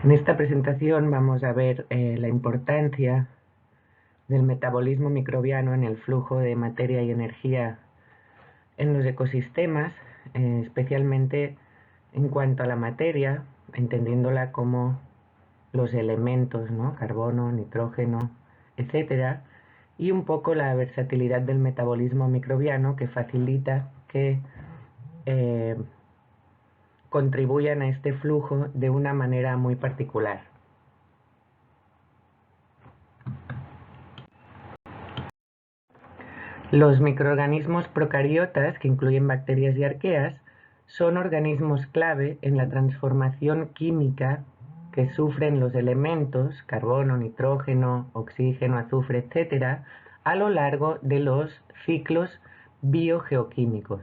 En esta presentación vamos a ver la importancia del metabolismo microbiano en el flujo de materia y energía en los ecosistemas, especialmente en cuanto a la materia, entendiéndola como los elementos, ¿no? Carbono, nitrógeno, etcétera, y un poco la versatilidad del metabolismo microbiano que facilita que eh, contribuyan a este flujo de una manera muy particular. Los microorganismos procariotas, que incluyen bacterias y arqueas, son organismos clave en la transformación química que sufren los elementos, carbono, nitrógeno, oxígeno, azufre, etc., a lo largo de los ciclos biogeoquímicos.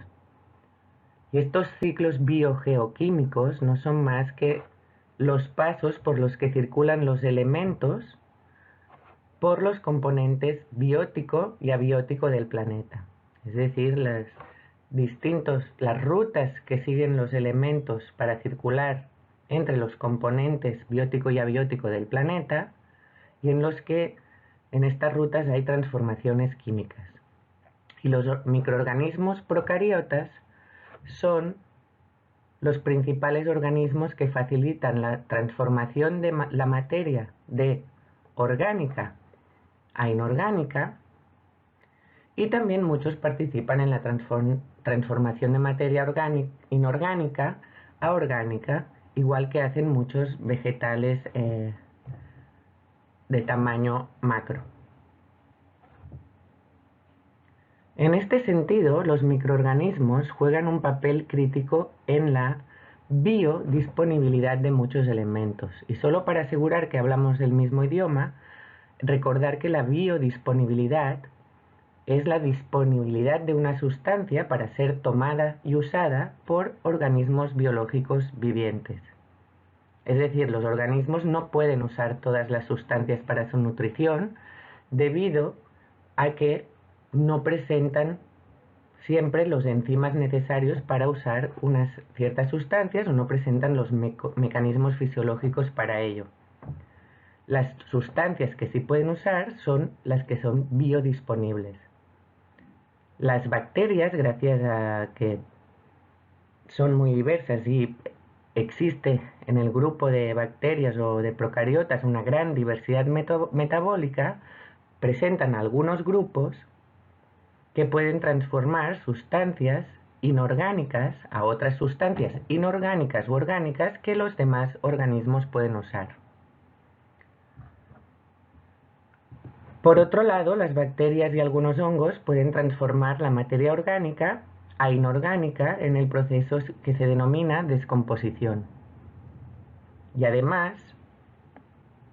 Y estos ciclos biogeoquímicos no son más que los pasos por los que circulan los elementos por los componentes biótico y abiótico del planeta. Es decir, las rutas que siguen los elementos para circular entre los componentes biótico y abiótico del planeta, y en los que en estas rutas hay transformaciones químicas. Y los microorganismos procariotas son los principales organismos que facilitan la transformación de la materia de orgánica a inorgánica, y también muchos participan en la transformación de materia inorgánica a orgánica, igual que hacen muchos vegetales de tamaño macro. En este sentido, los microorganismos juegan un papel crítico en la biodisponibilidad de muchos elementos. Y solo para asegurar que hablamos el mismo idioma, recordar que la biodisponibilidad es la disponibilidad de una sustancia para ser tomada y usada por organismos biológicos vivientes. Es decir, los organismos no pueden usar todas las sustancias para su nutrición debido a que no presentan siempre los enzimas necesarios para usar unas ciertas sustancias o no presentan los mecanismos fisiológicos para ello. Las sustancias que sí pueden usar son las que son biodisponibles. Las bacterias, gracias a que son muy diversas y existe en el grupo de bacterias o de procariotas una gran diversidad metabólica, presentan algunos grupos que pueden transformar sustancias inorgánicas a otras sustancias inorgánicas u orgánicas que los demás organismos pueden usar. Por otro lado, las bacterias y algunos hongos pueden transformar la materia orgánica a inorgánica en el proceso que se denomina descomposición. Y además,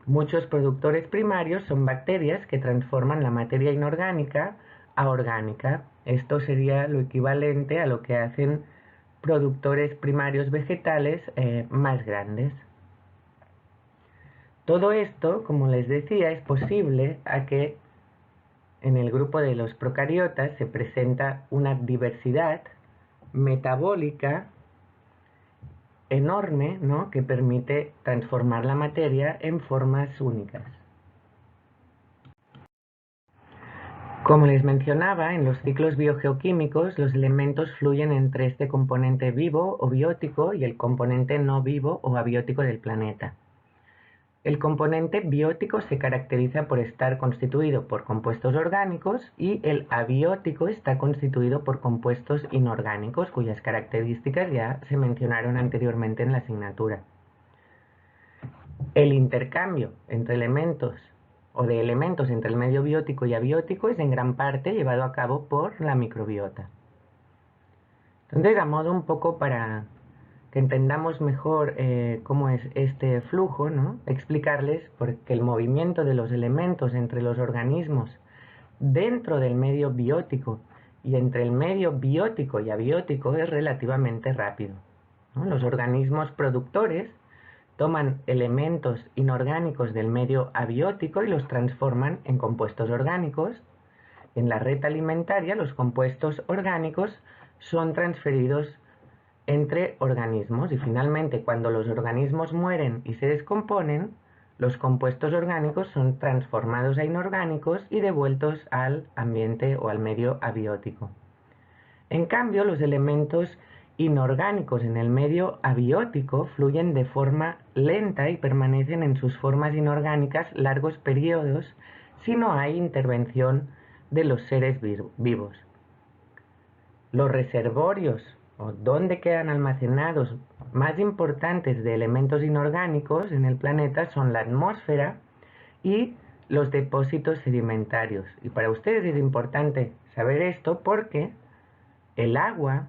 muchos productores primarios son bacterias que transforman la materia inorgánica a orgánica. Esto sería lo equivalente a lo que hacen productores primarios vegetales más grandes. Todo esto, como les decía, es posible a que en el grupo de los procariotas se presenta una diversidad metabólica enorme, ¿no?, que permite transformar la materia en formas únicas. Como les mencionaba, en los ciclos biogeoquímicos los elementos fluyen entre este componente vivo o biótico y el componente no vivo o abiótico del planeta. El componente biótico se caracteriza por estar constituido por compuestos orgánicos y el abiótico está constituido por compuestos inorgánicos, cuyas características ya se mencionaron anteriormente en la asignatura. El intercambio entre elementos o de elementos entre el medio biótico y abiótico es en gran parte llevado a cabo por la microbiota. Entonces, a modo un poco para que entendamos mejor cómo es este flujo, ¿no?, explicarles porque el movimiento de los elementos entre los organismos dentro del medio biótico y entre el medio biótico y abiótico es relativamente rápido, ¿no? Los organismos productores toman elementos inorgánicos del medio abiótico y los transforman en compuestos orgánicos. En la red alimentaria, los compuestos orgánicos son transferidos entre organismos y finalmente cuando los organismos mueren y se descomponen, los compuestos orgánicos son transformados a inorgánicos y devueltos al ambiente o al medio abiótico. En cambio, los elementos inorgánicos en el medio abiótico fluyen de forma lenta y permanecen en sus formas inorgánicas largos periodos si no hay intervención de los seres vivos. Los reservorios, o donde quedan almacenados más importantes de elementos inorgánicos en el planeta, son la atmósfera y los depósitos sedimentarios. Y para ustedes es importante saber esto porque el agua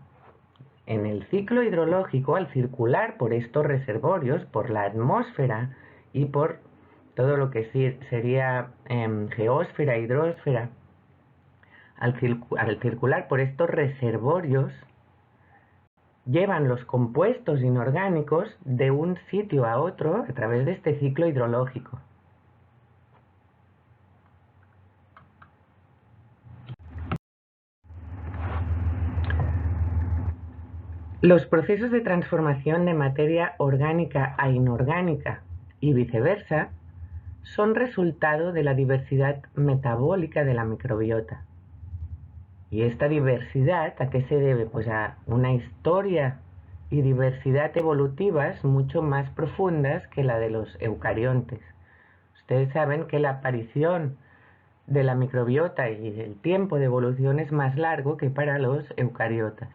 en el ciclo hidrológico, al circular por estos reservorios, por la atmósfera y por todo lo que sería geósfera, hidrosfera, al circular por estos reservorios, llevan los compuestos inorgánicos de un sitio a otro a través de este ciclo hidrológico. Los procesos de transformación de materia orgánica a inorgánica y viceversa son resultado de la diversidad metabólica de la microbiota. ¿Y esta diversidad a qué se debe? Pues a una historia y diversidad evolutivas mucho más profundas que la de los eucariontes. Ustedes saben que la aparición de la microbiota y el tiempo de evolución es más largo que para los eucariotas.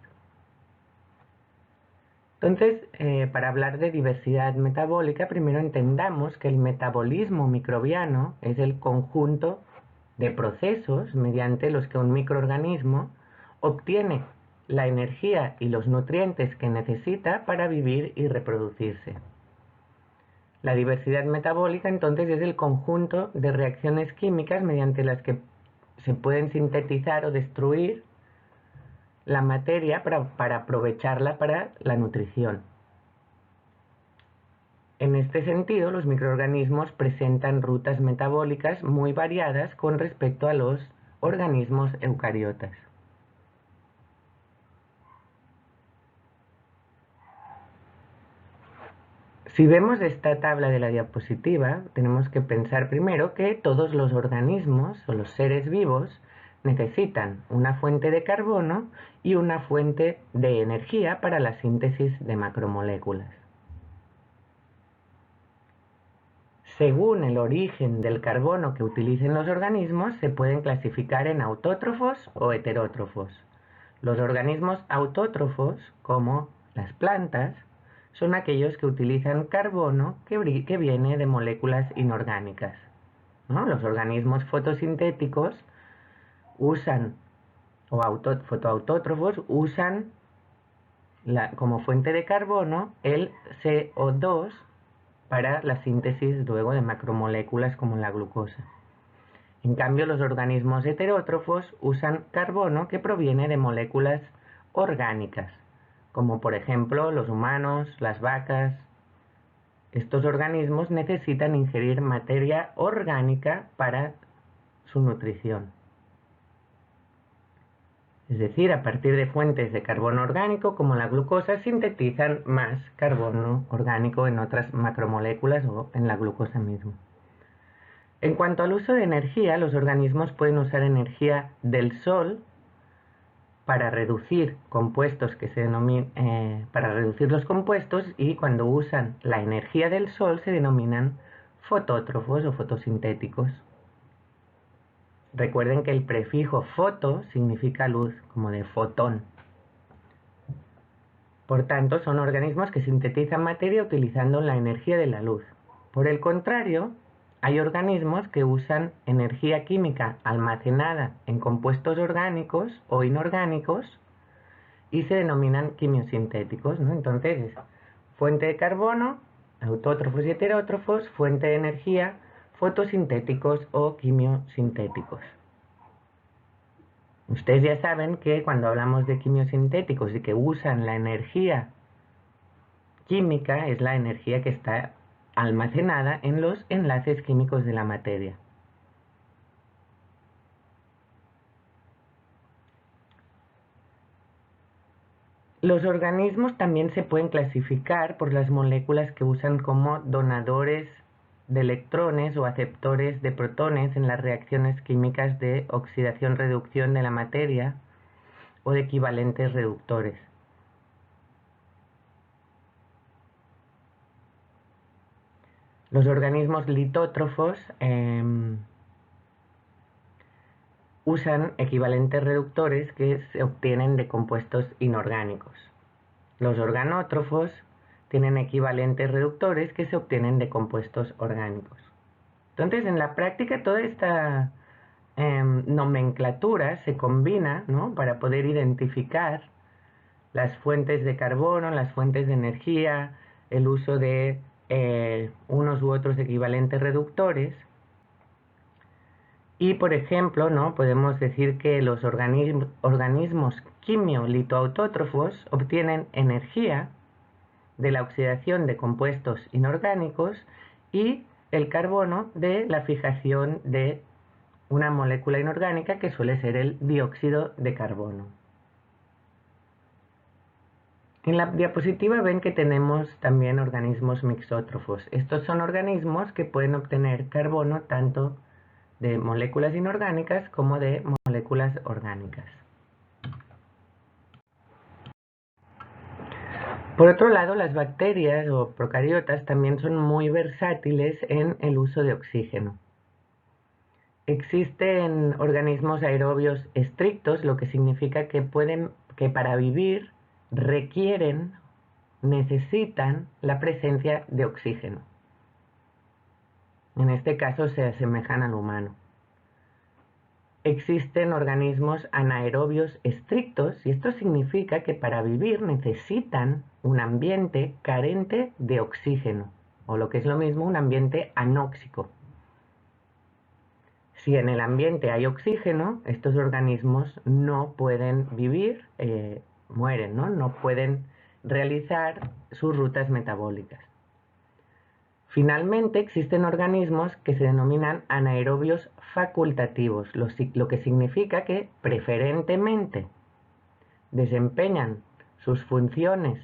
Entonces, para hablar de diversidad metabólica, primero entendamos que el metabolismo microbiano es el conjunto de procesos mediante los que un microorganismo obtiene la energía y los nutrientes que necesita para vivir y reproducirse. La diversidad metabólica entonces es el conjunto de reacciones químicas mediante las que se pueden sintetizar o destruir la materia para aprovecharla para la nutrición. En este sentido, los microorganismos presentan rutas metabólicas muy variadas con respecto a los organismos eucariotas. Si vemos esta tabla de la diapositiva, tenemos que pensar primero que todos los organismos o los seres vivos necesitan una fuente de carbono y una fuente de energía para la síntesis de macromoléculas. Según el origen del carbono que utilicen los organismos, se pueden clasificar en autótrofos o heterótrofos. Los organismos autótrofos, como las plantas, son aquellos que utilizan carbono que viene de moléculas inorgánicas, ¿no? Los organismos fotosintéticos usan, fotoautótrofos usan como fuente de carbono el CO2 para la síntesis luego de macromoléculas como la glucosa. En cambio, los organismos heterótrofos usan carbono que proviene de moléculas orgánicas, como por ejemplo los humanos, las vacas. Estos organismos necesitan ingerir materia orgánica para su nutrición. Es decir, a partir de fuentes de carbono orgánico como la glucosa sintetizan más carbono orgánico en otras macromoléculas o en la glucosa misma. En cuanto al uso de energía, los organismos pueden usar energía del sol para reducir compuestos para reducir los compuestos, y cuando usan la energía del sol se denominan fotótrofos o fotosintéticos. Recuerden que el prefijo foto significa luz, como de fotón. Por tanto, son organismos que sintetizan materia utilizando la energía de la luz. Por el contrario, hay organismos que usan energía química almacenada en compuestos orgánicos o inorgánicos y se denominan quimiosintéticos, ¿no? Entonces, fuente de carbono, autótrofos y heterótrofos; fuente de energía, fotosintéticos o quimiosintéticos. Ustedes ya saben que cuando hablamos de quimiosintéticos y que usan la energía química, es la energía que está almacenada en los enlaces químicos de la materia. Los organismos también se pueden clasificar por las moléculas que usan como donadores de electrones o aceptores de protones en las reacciones químicas de oxidación-reducción de la materia o de equivalentes reductores. Los organismos litótrofos usan equivalentes reductores que se obtienen de compuestos inorgánicos. Los organótrofos tienen equivalentes reductores que se obtienen de compuestos orgánicos. Entonces, en la práctica, toda esta nomenclatura se combina, ¿no?, para poder identificar las fuentes de carbono, las fuentes de energía, el uso de unos u otros equivalentes reductores. Y, por ejemplo, ¿no?, podemos decir que los organismos quimio-litoautótrofos obtienen energía de la oxidación de compuestos inorgánicos y el carbono de la fijación de una molécula inorgánica que suele ser el dióxido de carbono. En la diapositiva ven que tenemos también organismos mixótrofos. Estos son organismos que pueden obtener carbono tanto de moléculas inorgánicas como de moléculas orgánicas. Por otro lado, las bacterias o procariotas también son muy versátiles en el uso de oxígeno. Existen organismos aerobios estrictos, lo que significa que para vivir necesitan la presencia de oxígeno. En este caso se asemejan al humano. Existen organismos anaerobios estrictos y esto significa que para vivir necesitan un ambiente carente de oxígeno, o lo que es lo mismo, un ambiente anóxico. Si en el ambiente hay oxígeno, estos organismos no pueden vivir, mueren, ¿no? No pueden realizar sus rutas metabólicas. Finalmente, existen organismos que se denominan anaerobios facultativos, lo que significa que preferentemente desempeñan sus funciones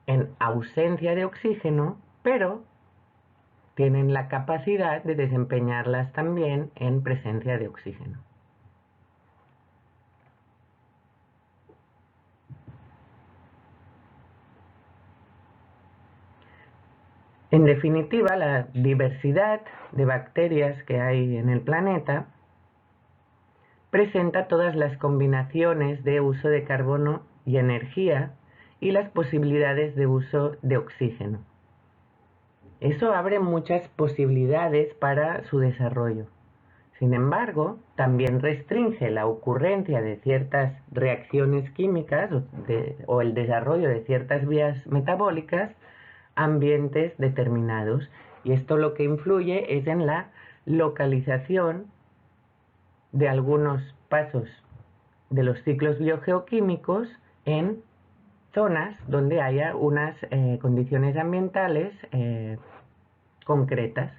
en ausencia de oxígeno, pero tienen la capacidad de desempeñarlas también en presencia de oxígeno. En definitiva, la diversidad de bacterias que hay en el planeta presenta todas las combinaciones de uso de carbono y energía y las posibilidades de uso de oxígeno. Eso abre muchas posibilidades para su desarrollo. Sin embargo, también restringe la ocurrencia de ciertas reacciones químicas o el desarrollo de ciertas vías metabólicas a ambientes determinados. Y esto lo que influye es en la localización de algunos pasos de los ciclos biogeoquímicos en zonas donde haya unas condiciones ambientales concretas.